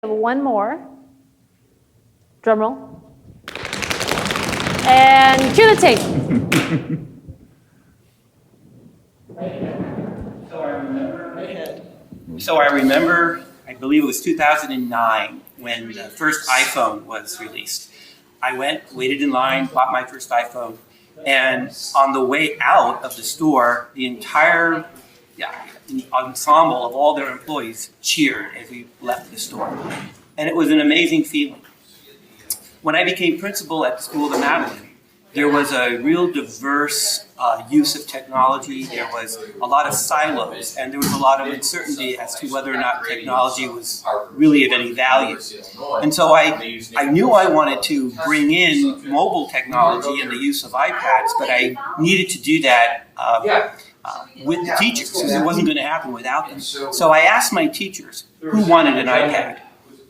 One more. Drum roll. And cue the tape. So I remember, I believe it was 2009 when the first iPhone was released. I waited in line, bought my first iPhone, and on the way out of the store, the entire ensemble of all their employees cheered as we left the store. And it was an amazing feeling. When I became principal at the School of the Madeline, there was a real diverse use of technology. There was a lot of silos, and there was a lot of uncertainty as to whether or not technology was really of any value. And so I knew I wanted to bring in mobile technology and the use of iPads, but I needed to do that with the teachers, because it wasn't going to happen without them. So I asked my teachers who wanted an iPad.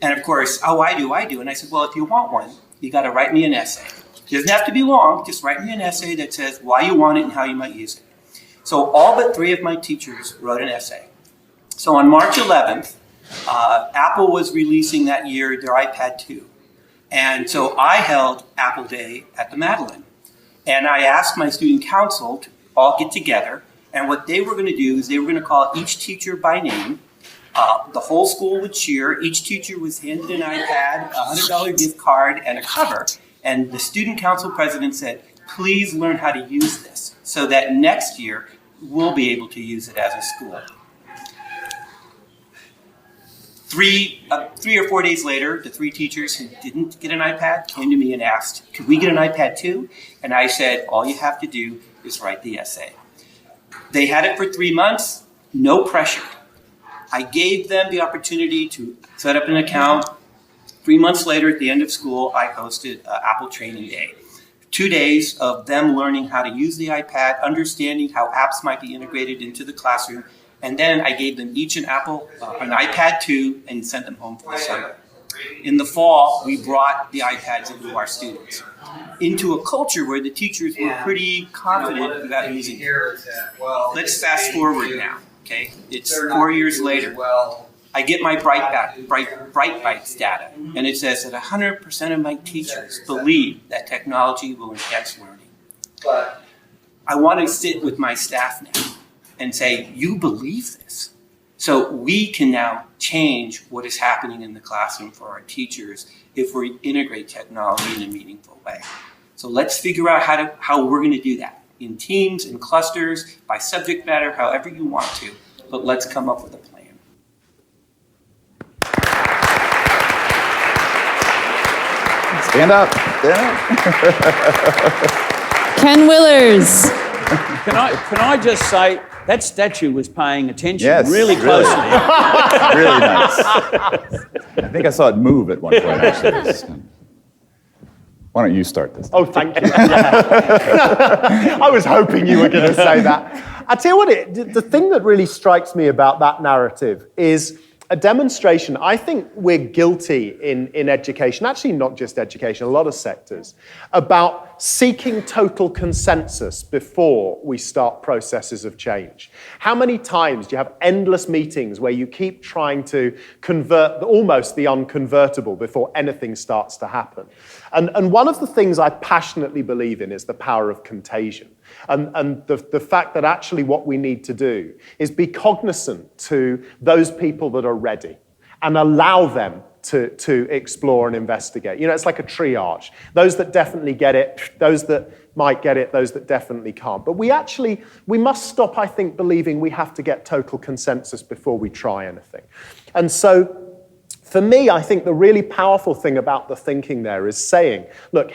And of course, I do. And I said, well, if you want one, you got to write me an essay. It doesn't have to be long, just write me an essay that says why you want it and how you might use it. So all but 3 of my teachers wrote an essay. So on March 11th, Apple was releasing that year their iPad 2. And so I held Apple Day at the Madeline. And I asked my student council to all get together. And what they were going to do is they were going to call each teacher by name. The whole school would cheer. Each teacher was handed an iPad, a $100 gift card, and a cover. And the student council president said, please learn how to use this so that next year we'll be able to use it as a school. 3 or 4 days later, the 3 teachers who didn't get an iPad came to me and asked, could we get an iPad too? And I said, all you have to do is write the essay. They had it for 3 months, no pressure. I gave them the opportunity to set up an account. 3 months later, at the end of school, I hosted Apple Training Day. 2 days of them learning how to use the iPad, understanding how apps might be integrated into the classroom, and then I gave them each an iPad 2, and sent them home for the summer. In the fall, we brought the iPads into our students, into a culture where the teachers were pretty confident about using it. Let's fast forward now, okay? It's 4 years later. I get my Brightbytes data, and it says that 100% of my teachers believe that technology will enhance learning. I want to sit with my staff now and say, you believe this? So we can now change what is happening in the classroom for our teachers if we integrate technology in a meaningful way. So let's figure out how we're going to do that, in teams, in clusters, by subject matter, however you want to, but let's come up with a plan. Stand up. Ken Willers. Can I just say, that statue was paying attention really closely. Really nice. I think I saw it move at one point, actually. Why don't you start this? Oh, thank you. I was hoping you were going to say that. I tell you what, the thing that really strikes me about that narrative is a demonstration. I think we're guilty in education, actually not just education, a lot of sectors, about seeking total consensus before we start processes of change. How many times do you have endless meetings where you keep trying to convert almost the unconvertible before anything starts to happen? And one of the things I passionately believe in is the power of contagion. And the fact that actually what we need to do is be cognizant to those people that are ready and allow them to explore and investigate. You know, it's like a triage. Those that definitely get it, those that might get it, those that definitely can't. But we must stop, I think, believing we have to get total consensus before we try anything. And so, for me, I think the really powerful thing about the thinking there is saying, look,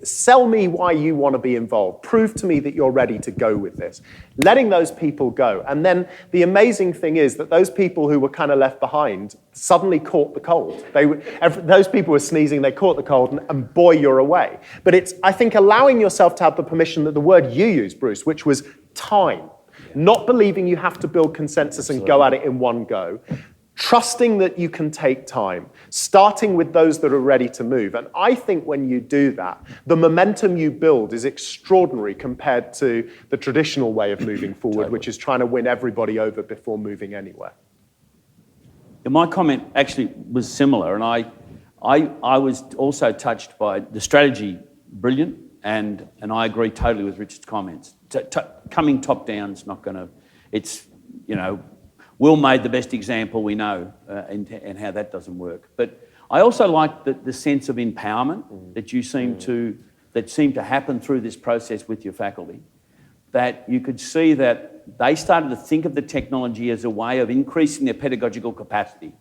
sell me why you want to be involved. Prove to me that you're ready to go with this. Letting those people go. And then the amazing thing is that those people who were kind of left behind suddenly caught the cold. Those people were sneezing, they caught the cold, and boy, you're away. But it's, I think, allowing yourself to have the permission that the word you used, Bruce, which was time. Not believing you have to build consensus and go at it in one go. Trusting that you can take time, starting with those that are ready to move. And I think when you do that, the momentum you build is extraordinary compared to the traditional way of moving forward, which is trying to win everybody over before moving anywhere. My comment actually was similar, and I was also touched by the strategy, brilliant, and I agree totally with Richard's comments. Coming top down is not going to, it's, you know, Will made the best example we know, and how that doesn't work. But I also like the sense of empowerment that you seemed to happen through this process with your faculty. That you could see that they started to think of the technology as a way of increasing their pedagogical capacity,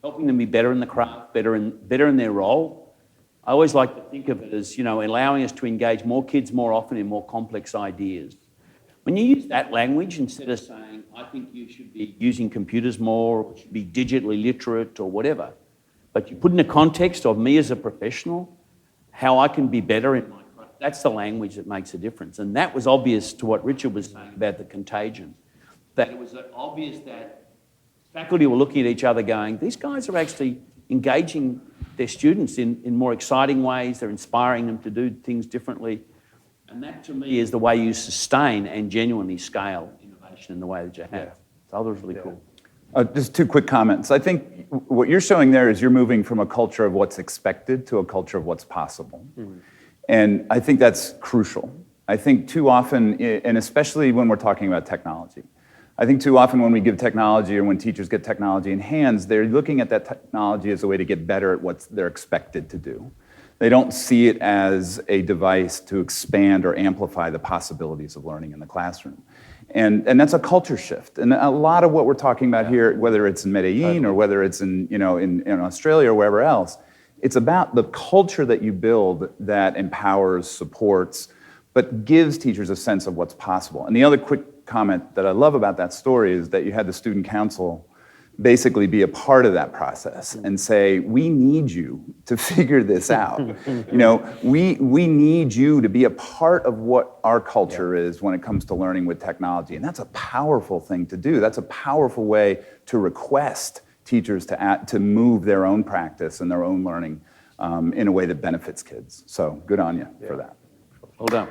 helping them be better in the craft, better in their role. I always like to think of it as, you know, allowing us to engage more kids more often in more complex ideas. When you use that language, instead of saying, I think you should be using computers more, or should be digitally literate or whatever, but you put in a context of me as a professional, how I can be better in my craft, that's the language that makes a difference. And that was obvious to what Richard was saying about the contagion, that it was obvious that faculty were looking at each other going, these guys are actually engaging their students in more exciting ways, they're inspiring them to do things differently. And that, to me, is the way you sustain and genuinely scale innovation in the way that you have. Yeah. So that was really cool. Just two quick comments. I think what you're showing there is you're moving from a culture of what's expected to a culture of what's possible. Mm-hmm. And I think that's crucial. I think too often, and especially when we're talking about technology, I think too often when we give technology or when teachers get technology in hands, they're looking at that technology as a way to get better at what they're expected to do. They don't see it as a device to expand or amplify the possibilities of learning in the classroom. And that's a culture shift. And a lot of what we're talking about here, whether it's in Medellin or whether it's in Australia or wherever else, it's about the culture that you build that empowers, supports, but gives teachers a sense of what's possible. And the other quick comment that I love about that story is that you had the student council basically be a part of that process and say, we need you to figure this out. We need you to be a part of what our culture is when it comes to learning with technology. And that's a powerful thing to do. That's a powerful way to request teachers to move their own practice and their own learning in a way that benefits kids. So good on you for that. Well done.